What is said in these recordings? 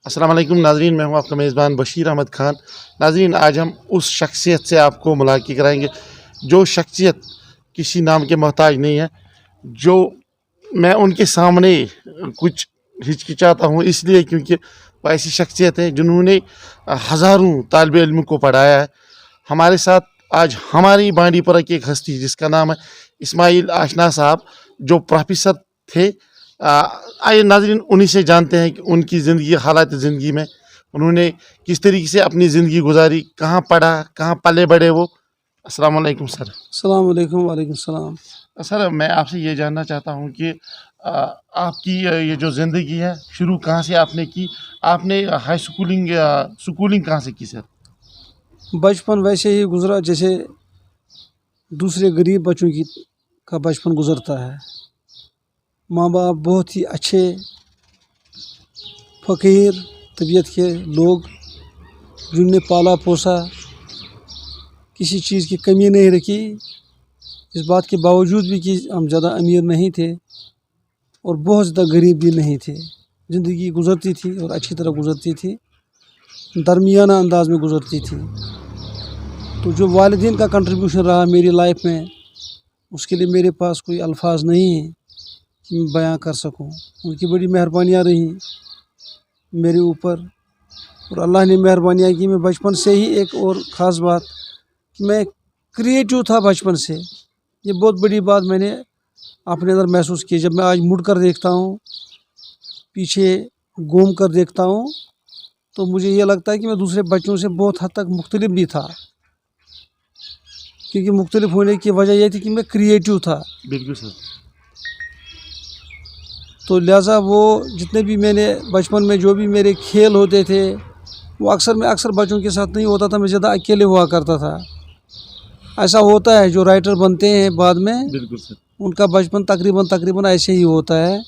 अस्सलाम वालेकुम नाज़रीन, मैं हूं आपका मेज़बान बशीर अहमद खान। नाज़रीन, आज हम उस शख्सियत से आपको मुलाक़ी कराएंगे जो शख्सियत किसी नाम के मोहताज नहीं है। जो मैं उनके सामने कुछ हिचकिचाता हूं इसलिए क्योंकि वो ऐसी शख्सियत है जिन्होंने हज़ारों तालिब इल्म को पढ़ाया है। हमारे साथ आज हमारी बांडीपुरा की एक हस्ती जिसका नाम है इस्माइल आशना साहब, जो प्रोफेसर थे। आइए नाज़रीन उन्हीं से जानते हैं कि उनकी ज़िंदगी, हालात ज़िंदगी में उन्होंने किस तरीके से अपनी ज़िंदगी गुजारी, कहाँ पढ़ा, कहाँ पले बढ़े वो। अस्सलाम वालेकुम सर। अस्सलाम वालेकुम। वालेकुम सलाम। सर, मैं आपसे ये जानना चाहता हूँ कि आपकी ये जो ज़िंदगी है शुरू कहाँ से आपने की? आपने हाई स्कूलिंग कहाँ से की सर? बचपन वैसे ही गुज़रा जैसे दूसरे गरीब बच्चों की का बचपन गुज़रता है। माँ बाप बहुत ही अच्छे फ़कीर तबीयत के लोग, जिन्होंने पाला पोसा, किसी चीज़ की कमी नहीं रखी। इस बात के बावजूद भी कि हम ज़्यादा अमीर नहीं थे और बहुत ज़्यादा गरीब भी नहीं थे। ज़िंदगी गुज़रती थी और अच्छी तरह गुज़रती थी, दरमियाना अंदाज में गुज़रती थी। तो जो वालिदैन का कंट्रीब्यूशन रहा मेरी लाइफ में, उसके लिए मेरे पास कोई अल्फाज नहीं है कि मैं बयां कर सकूं। उनकी बड़ी मेहरबानियां रहीं मेरे ऊपर और अल्लाह ने मेहरबानियां की। मैं बचपन से ही, एक और ख़ास बात कि मैं क्रिएटिव था बचपन से। ये बहुत बड़ी बात मैंने अपने अंदर महसूस की। जब मैं आज मुड़ कर देखता हूँ, पीछे घूम कर देखता हूँ, तो मुझे ये लगता है कि मैं दूसरे बच्चों से बहुत हद तक मुख्तलिफ भी था, क्योंकि मुख्तलिफ होने की वजह यह थी कि मैं क्रिएटिव था। बिल्कुल सर। तो लिहाजा वो जितने भी मैंने बचपन में जो भी मेरे खेल होते थे, वो अक्सर बच्चों के साथ नहीं होता था, मैं ज़्यादा अकेले हुआ करता था। ऐसा होता है जो राइटर बनते हैं बाद में, बिल्कुल सर। उनका बचपन तकरीबन ऐसे ही होता है।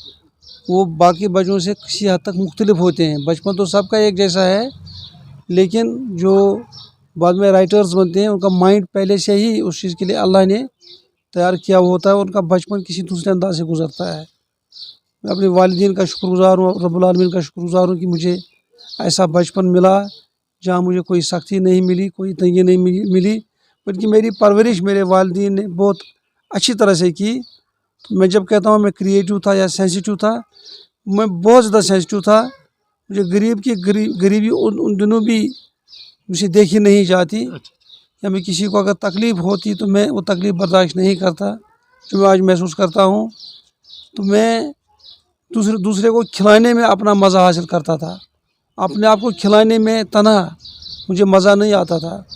वो बाकी बच्चों से किसी हद तक मुख्तलिफ होते हैं। बचपन तो सबका एक जैसा है, लेकिन जो बाद में राइटर्स बनते हैं उनका माइंड पहले से ही उस चीज़ के लिए अल्लाह ने तैयार किया होता है। उनका बचपन किसी दूसरे अंदाज से गुजरता है। मैं अपने वालिदैन का शुक्रगुज़ार हूँ, रब्बुल आलमीन का शुक्रगुज़ार हूँ कि मुझे ऐसा बचपन मिला जहाँ मुझे कोई सख्ती नहीं मिली, कोई तंगी नहीं मिली, बल्कि मेरी परवरिश मेरे वालिदैन ने बहुत अच्छी तरह से की। तो मैं जब कहता हूँ मैं क्रिएटिव था या सेंसिटिव था, मैं बहुत ज़्यादा सेंसिटिव था। मुझे गरीबी उन दिनों भी मुझे देखी नहीं जाती। या मैं किसी को अगर तकलीफ़ होती तो मैं वो तकलीफ़ बर्दाश्त नहीं करता जो मैं आज महसूस करता हूँ। तो मैं दूसरे को खिलाने में अपना मज़ा हासिल करता था। अपने आप को खिलाने में तन्हा मुझे मज़ा नहीं आता था।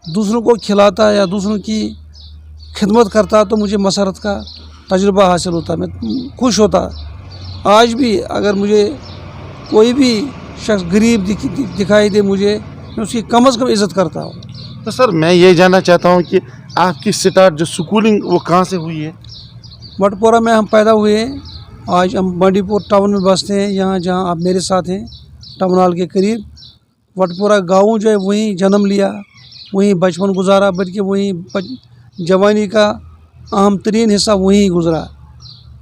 दूसरों को खिलाता या दूसरों की खिदमत करता तो मुझे मसरत का तजुर्बा हासिल होता, मैं खुश होता। आज भी अगर मुझे कोई भी शख्स गरीब दिखाई दे, मैं उसकी कम अज़ कम इज़्ज़त करता हूँ। तो सर, मैं ये जानना चाहता हूँ कि आपकी स्टार्ट जो स्कूलिंग वो कहाँ से हुई है? वटपोरा में हम पैदा हुए हैं। आज हम बांडीपुर टाउन में बसते हैं, यहाँ जहाँ आप मेरे साथ हैं, टाउन हॉल के करीब। वटपोरा गाँव जो है वहीं जन्म लिया, वहीं बचपन गुजारा, बल्कि वहीं जवानी का अहम तरीन हिस्सा वहीं गुजरा।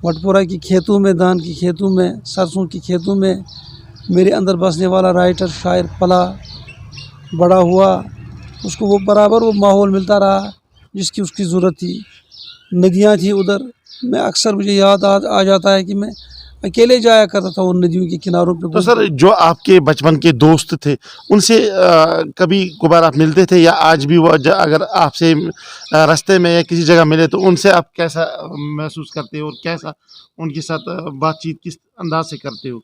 वटपोरा की खेतों में, धान की खेतों में, सरसों की खेतों में मेरे अंदर बसने वाला राइटर शायर पला बड़ा हुआ। उसको वो बराबर वो माहौल मिलता रहा जिसकी उसकी ज़रूरत थी। नदियाँ थी उधर, मैं अक्सर मुझे याद आ जाता है कि मैं अकेले जाया करता था उन नदियों के किनारों पे। तो सर, जो आपके बचपन के दोस्त थे उनसे कभी कभार आप मिलते थे, या आज भी वो अगर आपसे रास्ते में या किसी जगह मिले तो उनसे आप कैसा महसूस करते हो और कैसा उनके साथ बातचीत किस अंदाज से करते हो?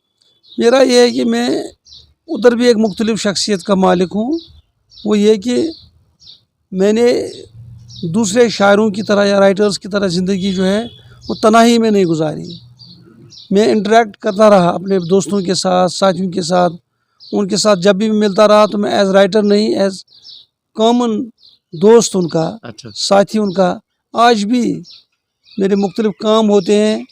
मेरा ये है कि मैं उधर भी एक मुख्तलिफ शख्सियत का मालिक हूँ। वो ये कि मैंने दूसरे शायरों की तरह या राइटर्स की तरह ज़िंदगी जो है वो तन्हाई में नहीं गुजारी। मैं इंटरेक्ट करता रहा अपने दोस्तों के साथ, साथियों के साथ। उनके साथ जब भी मिलता रहा तो मैं एज़ राइटर नहीं, एज़ कॉमन दोस्त उनका, अच्छा। साथी उनका। आज भी मेरे मुख्तलिफ काम होते हैं,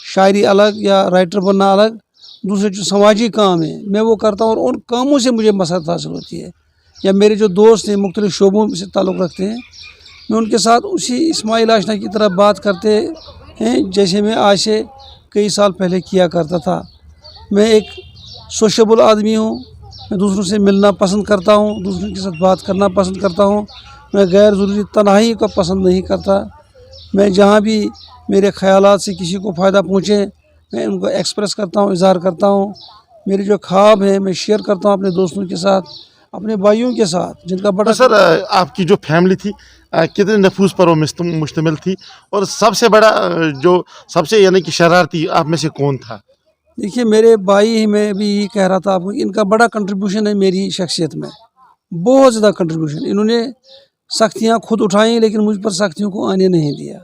शायरी अलग या राइटर बनना अलग, दूसरे जो समाजी काम है मैं वो करता हूँ और उन कामों से मुझे मसरत हासिल होती है। या मेरे जो दोस्त हैं मुख्तलिफ शोबों से ताल्लुक़ रखते हैं, मैं उनके साथ उसी इस्माइल आशना की तरह बात करते हैं जैसे मैं आज से कई साल पहले किया करता था। मैं एक सोशेबल आदमी हूँ, मैं दूसरों से मिलना पसंद करता हूँ, दूसरों के साथ बात करना पसंद करता हूँ। मैं गैर ज़रूरी तन्हाई को पसंद नहीं करता। मैं जहाँ भी मेरे ख़यालात से किसी को फ़ायदा पहुँचे मैं उनको एक्सप्रेस करता हूँ, इज़हार करता हूँ। मेरे जो ख्वाब हैं मैं शेयर करता हूँ अपने दोस्तों के साथ, अपने भाइयों के साथ, जिनका बड़ा तो सर आपकी जो फैमिली थी कितने नफूस पर वो मुश्तमिल थी, और सबसे बड़ा जो सबसे यानी कि शरारती आप में से कौन था? देखिए, मेरे भाई मैं भी यही कह रहा था आपको, इनका बड़ा कंट्रीब्यूशन है मेरी शख्सियत में, बहुत ज़्यादा कंट्रीब्यूशन। इन्होंने सख्तियाँ खुद उठाई लेकिन मुझ पर सख्तियों को आने नहीं दिया।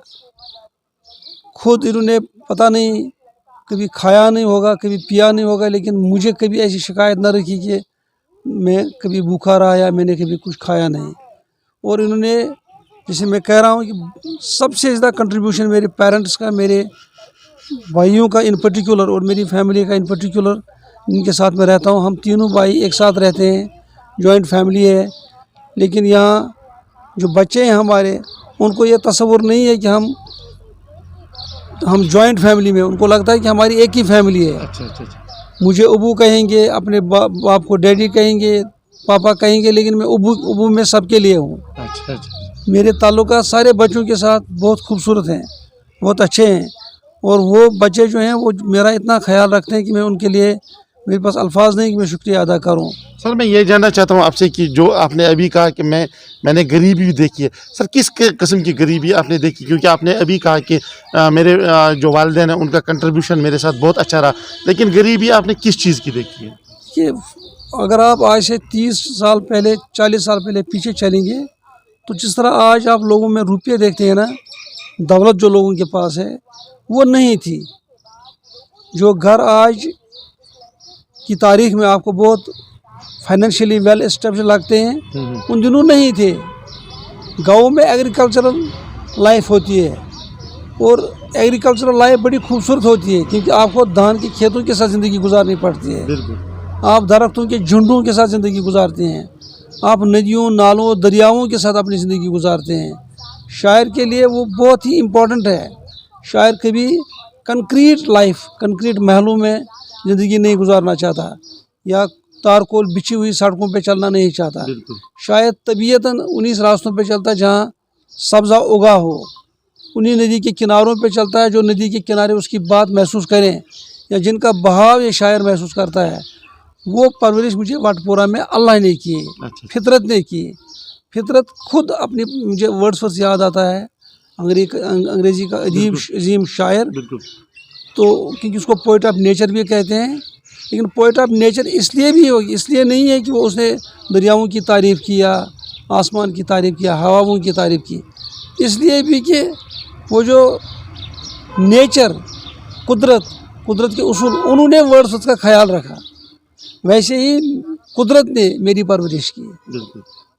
खुद इन्होंने पता नहीं कभी खाया नहीं होगा, कभी पिया नहीं होगा, लेकिन मुझे कभी ऐसी शिकायत न रखी कि मैं कभी भूखा रहा या मैंने कभी कुछ खाया नहीं। और इन्होंने, जैसे मैं कह रहा हूँ कि सबसे ज़्यादा कंट्रीब्यूशन मेरे पेरेंट्स का, मेरे भाइयों का इन पर्टिकुलर और मेरी फैमिली का इन पर्टिकुलर, इनके साथ मैं रहता हूँ। हम तीनों भाई एक साथ रहते हैं, जॉइंट फैमिली है। लेकिन यहाँ जो बच्चे हैं हमारे, उनको ये तसव्वुर नहीं है कि हम जॉइंट फैमिली में, उनको लगता है कि हमारी एक ही फैमिली है। अच्छा। मुझे अबू कहेंगे, अपने बाप को डैडी कहेंगे, पापा कहेंगे, लेकिन मैं अबू में सबके लिए हूँ। अच्छा। मेरे ताल्लुकात सारे बच्चों के साथ बहुत खूबसूरत हैं, बहुत अच्छे हैं। और वो बच्चे जो हैं वो मेरा इतना ख्याल रखते हैं कि मैं उनके लिए, मेरे पास अल्फाज नहीं कि मैं शुक्रिया अदा करूं। सर मैं ये जानना चाहता हूँ आपसे कि जो आपने अभी कहा कि मैंने गरीबी भी देखी है, सर किस किस्म की गरीबी आपने देखी? क्योंकि आपने अभी कहा कि मेरे जो वालिदैन हैं उनका कंट्रीब्यूशन मेरे साथ बहुत अच्छा रहा, लेकिन गरीबी आपने किस चीज़ की देखी है? कि अगर आप आज से 30 साल पहले, 40 साल पहले पीछे चलेंगे तो जिस तरह आज आप लोगों में रुपये देखते हैं ना, दौलत जो लोगों के पास है वो नहीं थी। जो घर आज की तारीख में आपको बहुत फाइनेंशियली वेल एस्टेब्लिश लगते हैं, उन दिनों नहीं थे। गाँव में एग्रीकल्चरल लाइफ होती है और एग्रीकल्चरल लाइफ बड़ी खूबसूरत होती है, क्योंकि आपको धान के खेतों के साथ ज़िंदगी गुजारनी पड़ती है। आप दरख्तों के झुंडों के साथ ज़िंदगी गुजारते हैं, आप नदियों, नालों, दरियाओं के साथ अपनी ज़िंदगी गुजारते हैं। शायर के लिए वो बहुत ही इम्पोर्टेंट है। शायर कभी कंक्रीट लाइफ, कंक्रीट महलों में ज़िंदगी नहीं गुजारना चाहता, या तारकोल बिछी हुई सड़कों पे चलना नहीं चाहता। शायद तबीयतन उन्हीं रास्तों पे चलता है जहाँ सब्ज़ा उगा हो, उन्हीं नदी के किनारों पे चलता है जो नदी के किनारे उसकी बात महसूस करें, या जिनका बहाव ये शायर महसूस करता है। वो परवरिश मुझे वटपोरा में अल्लाह ने की, फितरत ने की। फितरत खुद अपनी, मुझे वर्ड्सवर्थ याद आता है, अंग्रेज़ी का अजीम शायर, तो क्योंकि उसको पोइट ऑफ नेचर भी कहते हैं। लेकिन पोइट ऑफ नेचर इसलिए भी होगी, इसलिए नहीं है कि वो उसने दरियाओं की तारीफ़ किया, आसमान की तारीफ़ किया, हवाओं की तारीफ़ की, इसलिए भी कि वो जो नेचर, कुदरत के उसूल, उन्होंने वर्ड्सवर्थ का ख्याल रखा। वैसे ही कुदरत ने मेरी परवरिश की,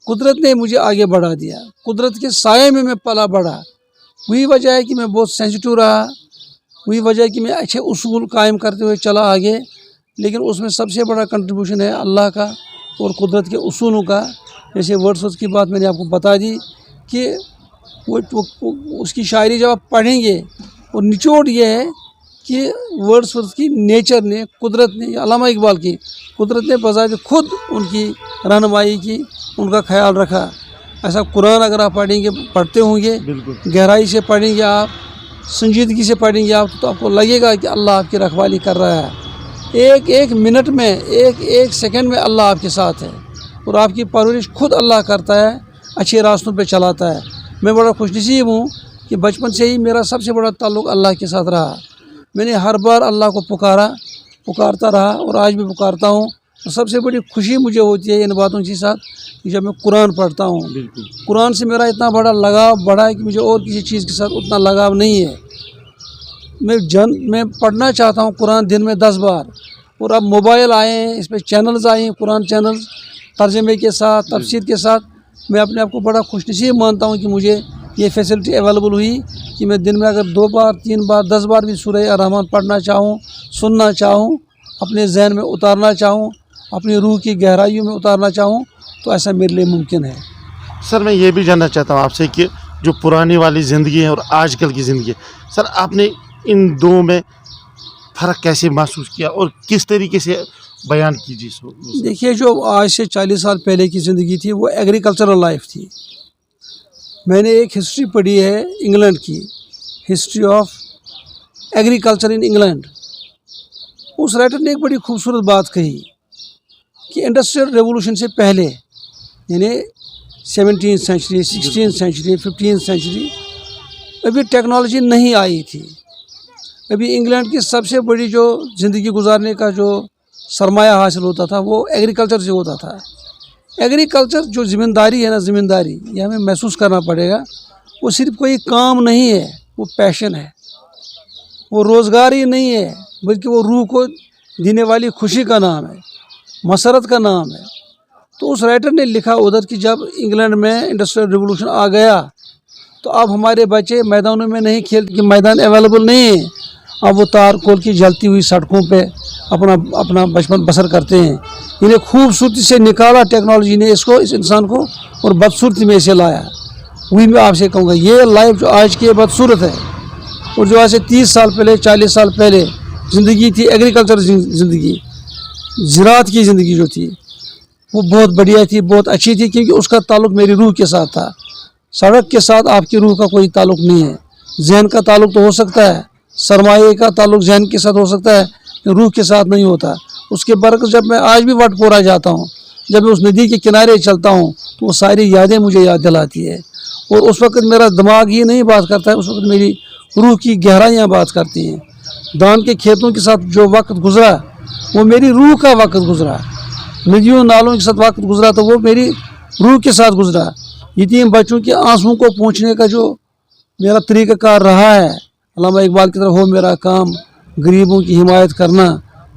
कुदरत ने मुझे आगे बढ़ा दिया, कुदरत के साये में मैं पला बढ़ा। वही वजह है कि मैं बहुत सेंसिटिव रहा, वही वजह है कि मैं अच्छे उसूल कायम करते हुए चला आगे। लेकिन उसमें सबसे बड़ा कंट्रीब्यूशन है अल्लाह का और कुदरत के उसूलों का। जैसे वर्ड्सवर्थ की बात मैंने आपको बता दी कि वो उसकी शायरी जब आप पढ़ेंगे, और निचोड़ ये है कि वर्ड्सवर्थ की नेचर ने, कुदरत ने, अल्लामा इकबाल की कुदरत ने बज़ाहिर खुद उनकी रहनुमाई की, उनका ख्याल रखा। ऐसा कुरान अगर आप पढ़ते होंगे, गहराई से पढ़ेंगे आप, संजीदगी से पढ़ेंगे आप, तो आपको लगेगा कि अल्लाह आपकी रखवाली कर रहा है। एक एक मिनट में, एक एक सेकंड में अल्लाह आपके साथ है, और आपकी परवरिश खुद अल्लाह करता है, अच्छे रास्तों पे चलाता है। मैं बड़ा खुशनसीब हूँ कि बचपन से ही मेरा सबसे बड़ा ताल्लुक़ अल्लाह के साथ रहा। मैंने हर बार अल्लाह को पुकारता रहा और आज भी पुकारता हूँ। तो सबसे बड़ी खुशी मुझे होती है इन बातों के साथ कि जब मैं कुरान पढ़ता हूँ। कुरान से मेरा इतना बड़ा लगाव बढ़ा है कि मुझे और किसी चीज़ के साथ उतना लगाव नहीं है। मैं पढ़ना चाहता हूँ कुरान दिन में 10 बार। और अब मोबाइल आए हैं, इस पर चैनल्स आए हैं, कुरान चैनल्स, तर्जमे के साथ, तफसीर के साथ। मैं अपने आप को बड़ा खुशनसीब मानता हूँ कि मुझे ये फैसिलिटी अवेलेबल हुई कि मैं दिन में अगर 2 बार, 3 बार, 10 बार भी सूरह रहमान पढ़ना चाहूँ, सुनना चाहूँ, अपने जहन में उतारना चाहूँ, अपनी रूह की गहराइयों में उतारना चाहूँ, तो ऐसा मेरे लिए मुमकिन है। सर मैं ये भी जानना चाहता हूँ आपसे कि जो पुरानी वाली ज़िंदगी है और आजकल की ज़िंदगी है, सर आपने इन दो में फ़र्क कैसे महसूस किया और किस तरीके से बयान कीजिए देखिए, जो आज से 40 साल पहले की ज़िंदगी थी वो एग्रीकल्चरल लाइफ थी। मैंने एक हिस्ट्री पढ़ी है इंग्लैंड की, history of agriculture in England. उस राइटर ने एक बड़ी खूबसूरत बात कही कि इंडस्ट्रियल रेवोल्यूशन से पहले, यानी 17th century, 16th century, 15th century, अभी टेक्नोलॉजी नहीं आई थी। अभी इंग्लैंड की सबसे बड़ी जो ज़िंदगी गुजारने का जो सरमाया हासिल होता था वो एग्रीकल्चर से होता था। एग्रीकल्चर जो ज़िम्मेदारी है ना, ज़िम्मेदारी ये हमें महसूस करना पड़ेगा। वो सिर्फ कोई काम नहीं है, वो पैशन है, वो रोज़गार ही नहीं है, बल्कि वो रूह को देने वाली खुशी का नाम है, मसरत का नाम है। तो उस राइटर ने लिखा उधर कि जब इंग्लैंड में इंडस्ट्रियल रिवोल्यूशन आ गया तो अब हमारे बच्चे मैदानों में नहीं खेलते, कि मैदान अवेलेबल नहीं है। अब वो तार कोल की जलती हुई सड़कों पे अपना बचपन बसर करते हैं। इन्हें खूबसूरती से निकाला टेक्नोलॉजी ने इसको, इस इंसान को, और बदसूरती में इसे लाया। वही मैं आपसे कहूँगा, ये लाइफ जो आज की बदसूरत है और जो आज से 30 साल पहले, 40 साल पहले ज़िंदगी थी, एग्रीकल्चर ज़िंदगी, ज़राअत की ज़िंदगी जो थी, वो बहुत बढ़िया थी, बहुत अच्छी थी, क्योंकि उसका ताल्लुक़ मेरी रूह के साथ था। सड़क के साथ आपकी रूह का कोई ताल्लुक़ नहीं है। जहन का ताल्लुक़ तो हो सकता है, सरमाए का ताल्लुक़ जहन के साथ हो सकता है, रूह के साथ नहीं होता। उसके बरक्स जब मैं आज भी वटपोरा जाता हूँ, जब मैं उस नदी के किनारे चलता हूँ, तो वो सारी यादें मुझे याद दिलाती है। और उस वक्त मेरा दिमाग ही नहीं बात करता है, उस वक्त मेरी रूह की गहराइयाँ बात करती हैं। धान के खेतों के साथ जो वक्त गुजरा वो मेरी रूह का वक्त गुजरा। नदियों नालों के साथ वक्त गुजरा तो वो मेरी रूह के साथ गुजरा। यतीम बच्चों के आंसुओं को पहुँचने का जो मेरा तरीक़ाकार रहा है, अल्लामा इकबाल की तरह हो मेरा काम, गरीबों की हिमायत करना,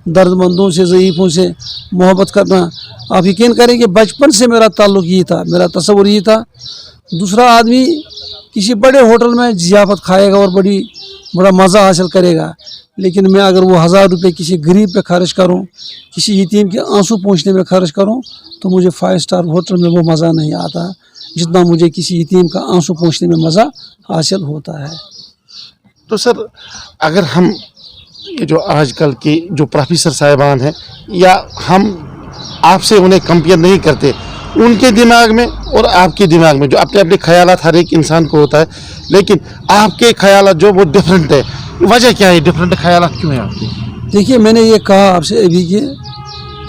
दर्दमंदों से, ज़ईफ़ों से मोहब्बत करना। आप यकीन करें कि बचपन से मेरा ताल्लुक़ ये था, मेरा तस्वुर ये था। दूसरा आदमी किसी बड़े होटल में ज़ियाफ़त खाएगा और बड़ा मज़ा हासिल करेगा, लेकिन मैं अगर वो 1000 रुपये किसी गरीब पे खर्च करूं, किसी यतीम के आंसू पोंछने में खर्च करूं, तो मुझे 5 स्टार होटल में वो मज़ा नहीं आता जितना मुझे किसी यतीम का आंसू पोंछने में मज़ा हासिल होता है। तो सर, अगर हम ये जो आजकल के जो प्रोफेसर साहिबान हैं, या हम आपसे उन्हें कंपेयर नहीं करते, उनके दिमाग में और आपके दिमाग में जो अपने अपने ख्यालात हर एक इंसान को होता है, लेकिन आपके ख्यालात जो वो डिफरेंट है, वजह क्या है? डिफरेंट ख्यालात क्यों है आपके? देखिए, मैंने ये कहा आपसे अभी कि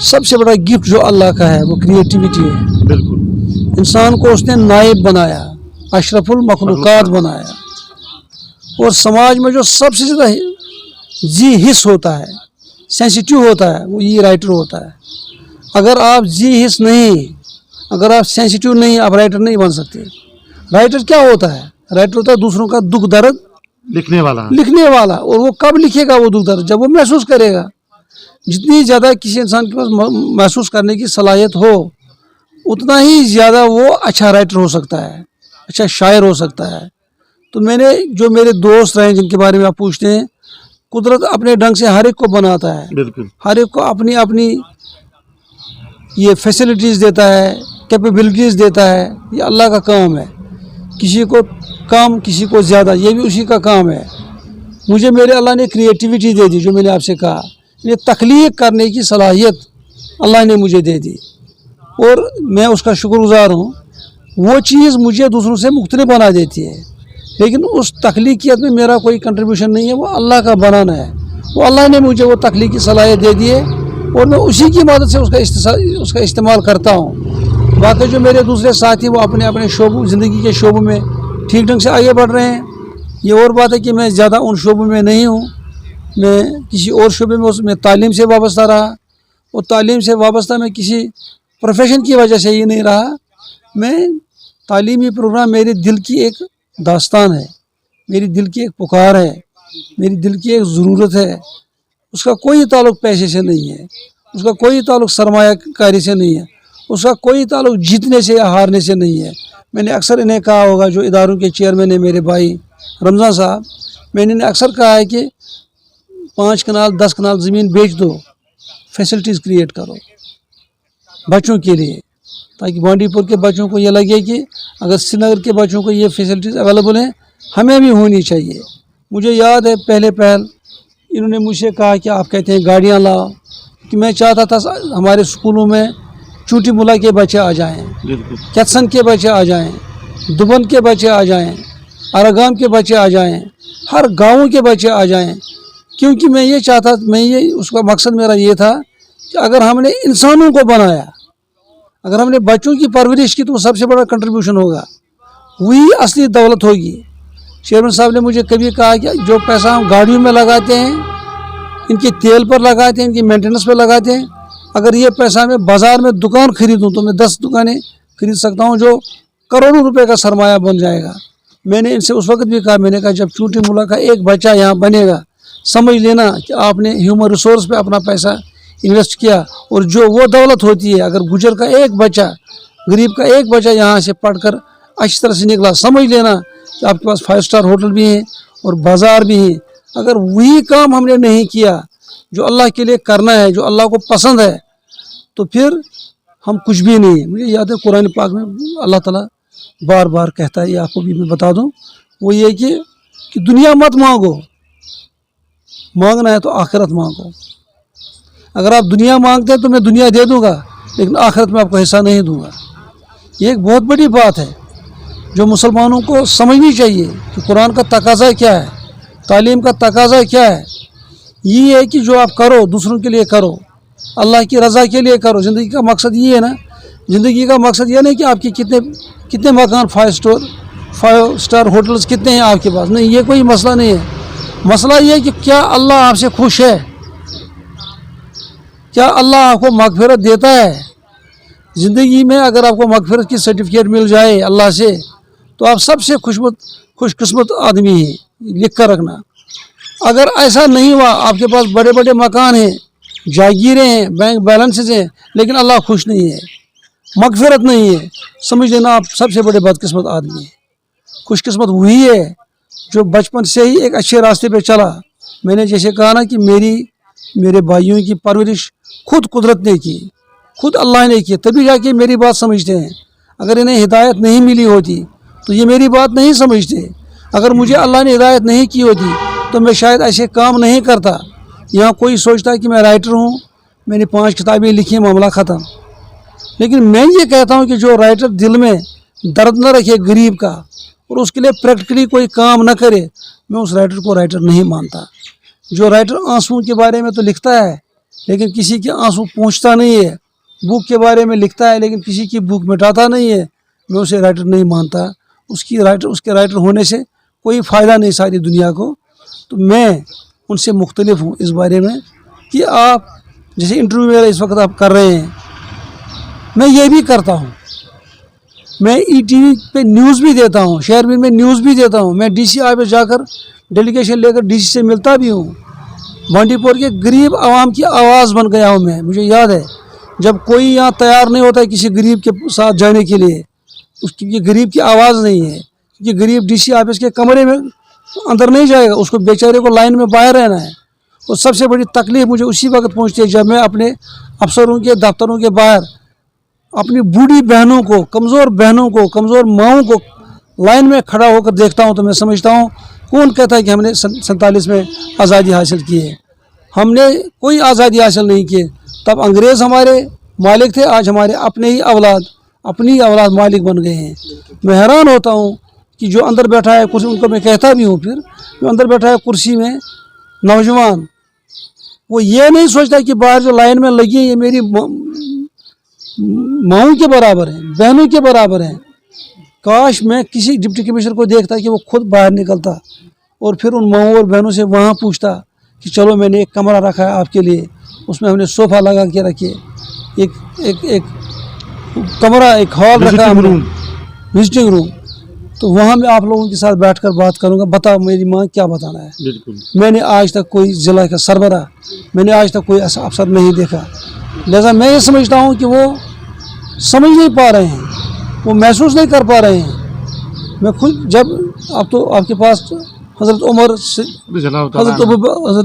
सबसे बड़ा गिफ्ट जो अल्लाह का है वो क्रिएटिविटी है। बिल्कुल। इंसान को उसने नाइब बनाया, अशरफुल मखलूकात बनाया। और समाज में जो सबसे ज़्यादा जी हिस्स होता है, सेंसिटिव होता है, वो ये राइटर होता है। अगर आप जी हिस्स नहीं, अगर आप सेंसिटिव नहीं, आप राइटर नहीं बन सकते। राइटर क्या होता है? राइटर होता है दूसरों का दुख दर्द लिखने वाला। और वो कब लिखेगा वो दुख दर्द? जब वो महसूस करेगा। जितनी ज़्यादा किसी इंसान के पास महसूस करने की सलाहियत हो, उतना ही ज़्यादा वो अच्छा राइटर हो सकता है, अच्छा शायर हो सकता है। तो मैंने, जो मेरे दोस्त रहे जिनके बारे में आप पूछते हैं, कुदरत अपने ढंग से हर एक को बनाता है। बिल्कुल। हर एक को अपनी अपनी ये फैसिलिटीज़ देता है, कैपेबिलिटीज़ देता है। ये अल्लाह का काम है। किसी को कम, किसी को ज़्यादा, ये भी उसी का काम है। मुझे मेरे अल्लाह ने क्रिएटिविटी दे दी, जो मैंने आपसे कहा, ये तख्लीक करने की सलाहियत अल्लाह ने मुझे दे दी, और मैं उसका शुक्रगुज़ार हूँ। वो चीज़ मुझे दूसरों से मुख्तलिफ बना देती है, लेकिन उस तख्लीकियत में मेरा कोई कंट्रीब्यूशन नहीं है, वो अल्लाह का बनाना है। वो अल्लाह ने मुझे वो तख्लीकी सलाहियत दे दी है, और मैं उसी की मदद से उसका इस्तेमाल करता हूँ। बाकी जो मेरे दूसरे साथी, वो अपने अपने शोबों, ज़िंदगी के शोबों में ठीक ढंग से आगे बढ़ रहे हैं। ये और बात है कि मैं ज़्यादा उन शोबों में नहीं हूँ, मैं किसी और शोबे में, उसमें तालीम से वाबस्ता रहा, और तालीम से वाबस्ता मैं किसी प्रोफेशन की वजह से ही नहीं रहा। मैं तालीमी प्रोग्राम मेरे दिल की एक दास्तान है, मेरी दिल की एक पुकार है, मेरी दिल की एक ज़रूरत है। उसका कोई ताल्लुक़ पैसे से नहीं है, उसका कोई ताल्लुक़ सरमायाकारी से नहीं है, उसका कोई ताल्लुक़ जीतने से या हारने से नहीं है। मैंने अक्सर इन्हें कहा होगा, जो इदारों के चेयरमैन है मेरे भाई रमज़ान साहब, मैंने इन्हें अक्सर कहा है कि 5 कनाल 10 कनाल ज़मीन बेच दो, फैसिलिटीज़ क्रिएट करो बच्चों के लिए, ताकि बांडीपुर के बच्चों को ये लगे कि अगर श्रीनगर के बच्चों को ये फैसिलिटीज़ अवेलेबल हैं, हमें भी होनी चाहिए। मुझे याद है पहले इन्होंने मुझसे कहा कि आप कहते हैं गाड़ियाँ लाओ, कि मैं चाहता था हमारे स्कूलों में चूटी मुला के बच्चे आ जाएं, बिल्कुल कैथसन के बच्चे आ जाएं, दुबन के बच्चे आ जाएं, अरागाम के बच्चे आ जाएं, हर गाँव के बच्चे आ जाएं। क्योंकि मैं ये चाहता, उसका मकसद मेरा ये था कि अगर हमने इंसानों को बनाया, अगर हमने बच्चों की परवरिश की, तो वो सबसे बड़ा कंट्रीब्यूशन होगा, वही असली दौलत होगी। चेयरमैन साहब ने मुझे कभी कहा कि जो पैसा हम गाड़ियों में लगाते हैं, इनके तेल पर लगाते हैं, इनकी मेंटेनेंस पर लगाते हैं, अगर ये पैसा मैं बाज़ार में दुकान खरीदूं तो मैं 10 दुकानें खरीद सकता हूं, जो करोड़ों रुपए का सरमाया बन जाएगा। मैंने इनसे उस वक्त भी कहा, मैंने कहा जब चूटी मुला का एक बच्चा यहाँ बनेगा, समझ लेना कि आपने ह्यूमन रिसोर्स पे अपना पैसा इन्वेस्ट किया, और जो वो दौलत होती है, अगर गुजर का एक बच्चा, गरीब का एक बच्चा यहाँ से पढ़कर अच्छी तरह से निकला, समझ लेना कि आपके पास 5 स्टार होटल भी हैं और बाज़ार भी हैं। अगर वही काम हमने नहीं किया जो अल्लाह के लिए करना है, जो अल्लाह को पसंद है, तो फिर हम कुछ भी नहीं है। मुझे याद है कुरान पाक में अल्लाह ताला बार बार कहता है, ये आपको भी मैं बता दूं, वो ये कि दुनिया मत मांगो, मांगना है तो आखिरत मांगो। अगर आप दुनिया मांगते हैं तो मैं दुनिया दे दूंगा, लेकिन आखिरत में आपको हिस्सा नहीं दूंगा। ये एक बहुत बड़ी बात है जो मुसलमानों को समझनी चाहिए कि कुरान का तकाज़ा क्या है, तालीम का तकाज़ा क्या है। ये है कि जो आप करो दूसरों के लिए करो, अल्लाह की रज़ा के लिए करो। ज़िंदगी का मकसद ये है ना, ज़िंदगी का मकसद ये नहीं कि आपके कितने मकान 5 स्टार होटल्स कितने हैं आपके पास, नहीं, ये कोई मसला नहीं है। मसला ये है कि क्या अल्लाह आपसे खुश है, क्या अल्लाह आपको मग़फ़िरत देता है। ज़िंदगी में अगर आपको मग़फ़िरत की सर्टिफिकेट मिल जाए अल्लाह से, तो आप सबसे खुशकिस्मत आदमी हैं, लिख कर रखना। अगर ऐसा नहीं हुआ, आपके पास बड़े बड़े मकान हैं, जागीरें हैं, बैंक बैलेंसेस हैं, लेकिन अल्लाह खुश नहीं है, मग़फ़िरत नहीं है, समझ लेना आप सबसे बड़े बदकिस्मत आदमी हैं। खुशकिस्मत वही है जो बचपन से ही एक अच्छे रास्ते पे चला। मैंने जैसे कहा ना कि मेरे भाइयों की परवरिश खुद कुदरत ने की, खुद अल्लाह ने की, तभी जाके मेरी बात समझते हैं। अगर इन्हें हिदायत नहीं मिली होती तो ये मेरी बात नहीं समझते। अगर मुझे अल्लाह ने हिदायत नहीं की होती तो मैं शायद ऐसे काम नहीं करता। यहाँ कोई सोचता है कि मैं राइटर हूँ, मैंने 5 किताबें लिखी, मामला ख़त्म। लेकिन मैं ये कहता हूँ कि जो राइटर दिल में दर्द न रखे गरीब का और उसके लिए प्रैक्टिकली कोई काम न करे, मैं उस राइटर को राइटर नहीं मानता। जो राइटर आंसुओं के बारे में तो लिखता है लेकिन किसी के आंसू पहुँचता नहीं है, भूख के बारे में लिखता है लेकिन किसी की भूख मिटाता नहीं है, मैं उसे राइटर नहीं मानता। उसके राइटर होने से कोई फ़ायदा नहीं सारी दुनिया को। तो मैं उनसे मुख्तलिफ हूँ इस बारे में कि आप जैसे इंटरव्यू मेरा इस वक्त आप कर रहे हैं, मैं ये भी करता हूँ। मैं ETV पे न्यूज़ भी देता हूँ, शेयरबिन में न्यूज़ भी देता हूँ। मैं DC ऑफिस जाकर डेलीगेशन लेकर DC से मिलता भी हूँ। बांडीपुर के गरीब आवाम की आवाज़ बन गया हूँ मैं। मुझे याद है जब कोई यहाँ तैयार नहीं होता है किसी गरीब के साथ जाने के लिए, उसकी गरीब की आवाज़ नहीं है, क्योंकि गरीब DC ऑफिस के कमरे में अंदर नहीं जाएगा, उसको बेचारे को लाइन में बाहर रहना है। और सबसे बड़ी तकलीफ़ मुझे उसी वक्त पहुँचती है जब मैं अपने अफसरों के दफ्तरों के बाहर अपनी बूढ़ी बहनों को, कमज़ोर बहनों को, कमज़ोर माओं को लाइन में खड़ा होकर देखता हूँ। तो मैं समझता हूँ कौन कहता है कि हमने 47 में आज़ादी हासिल की है। हमने कोई आज़ादी हासिल नहीं की। तब अंग्रेज़ हमारे मालिक थे, आज हमारे अपनी औलाद मालिक बन गए हैं। मैं हैरान होता हूँ कि जो अंदर बैठा है कुर्सी, उनको मैं कहता भी हूँ, फिर जो अंदर बैठा है कुर्सी में नौजवान, वो ये नहीं सोचता कि बाहर जो लाइन में लगी है ये मेरी माओं के बराबर है, बहनों के बराबर है। काश मैं किसी डिप्टी कमिश्नर को देखता कि वो खुद बाहर निकलता और फिर उन माओं और बहनों से वहाँ पूछता कि चलो मैंने एक कमरा रखा है आपके लिए, उसमें हमने सोफ़ा लगा के रखे, एक कमरा, एक हॉल रखा हमने, विजिटिंग रूम। तो वहाँ मैं आप लोगों के साथ बैठकर बात करूँगा, बताओ मेरी माँ क्या बताना है। बिल्कुल। मैंने आज तक कोई ज़िला का सरबरा, मैंने आज तक कोई ऐसा अफसर नहीं देखा। लिहाजा मैं ये समझता हूँ कि वो समझ नहीं पा रहे हैं, वो महसूस नहीं कर पा रहे हैं। मैं खुद जब तो आपके पास हज़रत उमर, हज़रत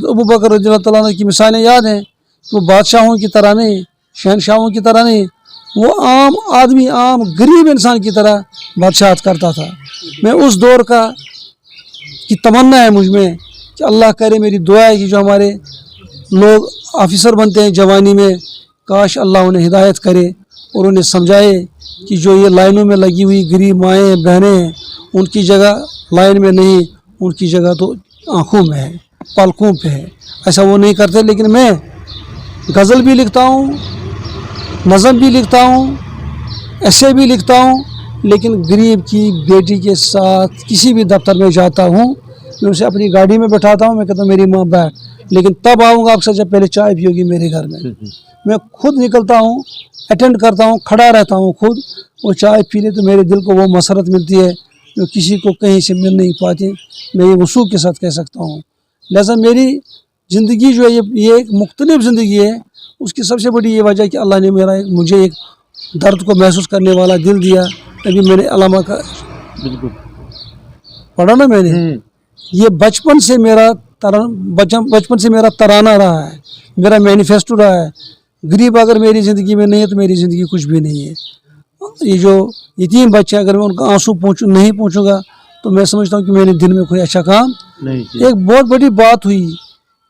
अबू बकर रज़ियल्लाहु तआला अन्हु की मिसालें याद हैं। वो बादशाहों की तरह नहीं, शहनशाहों की तरह नहीं, वो आम आदमी, आम गरीब इंसान की तरह बादशाहत करता था। मैं उस दौर की तमन्ना है मुझ में कि अल्लाह करे, मेरी दुआ है कि जो हमारे लोग ऑफिसर बनते हैं जवानी में, काश अल्लाह उन्हें हिदायत करे और उन्हें समझाए कि जो ये लाइनों में लगी हुई गरीब माएँ बहनें हैं, उनकी जगह लाइन में नहीं, उनकी जगह तो आँखों में है, पलकों पे है। ऐसा वो नहीं करते। लेकिन मैं गज़ल भी लिखता हूँ, नज़म भी लिखता हूँ, ऐसे भी लिखता हूँ, लेकिन गरीब की बेटी के साथ किसी भी दफ्तर में जाता हूँ, मैं उसे अपनी गाड़ी में बैठाता हूँ, मैं कहता हूँ मेरी माँ बैठ, लेकिन तब आऊँगा अक्सर जब पहले चाय पियोगी मेरे घर में। मैं खुद निकलता हूँ, अटेंड करता हूँ, खड़ा रहता हूँ खुद, वो चाय पीने तो मेरे दिल को वो मसरत मिलती है जो किसी को कहीं से मिल नहीं पाती। मैं ये वसूख के साथ कह सकता हूँ। लिहाजा मेरी ज़िंदगी जो है ये एक मुख्तलिफ ज़िंदगी है। उसकी सबसे बड़ी ये वजह है कि अल्लाह ने मुझे एक दर्द को महसूस करने वाला दिल दिया। तभी मैंने अलामा का बिल्कुल पढ़ा ना मैंने, ये बचपन से मेरा तराना रहा है, मेरा मैनिफेस्टो रहा है। गरीब अगर मेरी ज़िंदगी में नहीं है तो मेरी ज़िंदगी कुछ भी नहीं है। ये जो यतीम बच्चे अगर मैं उनका आंसू नहीं पहुँचूँगा तो मैं समझता हूँ कि मैंने दिन में कोई अच्छा काम नहीं किया। एक बहुत बड़ी बात हुई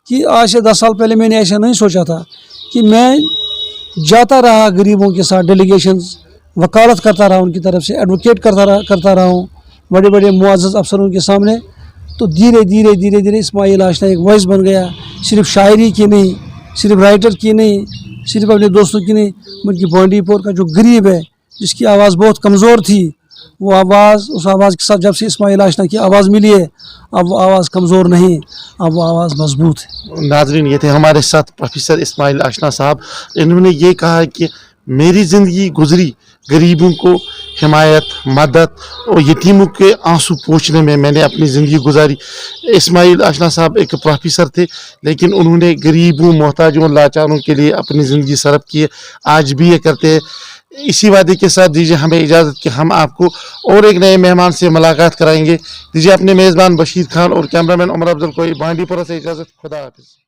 कि आज से 10 साल पहले मैंने ऐसा नहीं सोचा था कि मैं जाता रहा गरीबों के साथ, डेलीगेशंस वकालत करता रहा, उनकी तरफ से एडवोकेट करता रहा हूँ बड़े बड़े मुअज़्ज़ज़ अफसरों के सामने। तो धीरे धीरे इस्माइल आशना एक वॉइस बन गया, सिर्फ शायरी की नहीं, सिर्फ राइटर की नहीं, सिर्फ अपने दोस्तों की नहीं, बल्कि बांडीपुर का जो गरीब है जिसकी आवाज़ बहुत कमज़ोर थी, वो आवाज़, उस आवाज़ के साथ जब से इस्माइल आशना की आवाज़ मिली है, अब वो आवाज़ कमज़ोर नहीं, अब वो आवाज़ मजबूत है। नाज़रीन, ये थे हमारे साथ प्रोफेसर इस्माइल आशना साहब। इन्होंने ये कहा कि मेरी ज़िंदगी गुजरी गरीबों को हिमायत, मदद और यतीमों के आंसू पोंछने में मैंने अपनी ज़िंदगी गुजारी। इस्माइल आशना साहब एक प्रोफेसर थे, लेकिन उन्होंने गरीबों, मोहताजों, लाचारों के लिए अपनी ज़िंदगी सर्फ की है, आज भी ये करते हैं। इसी वादे के साथ दीजिए हमें इजाज़त कि हम आपको और एक नए मेहमान से मुलाकात कराएंगे। दीजिए अपने मेज़बान बशीर खान और कैमरामैन उमर अफजल को बांडीपुरा से इजाज़त। खुदा हाफिज़।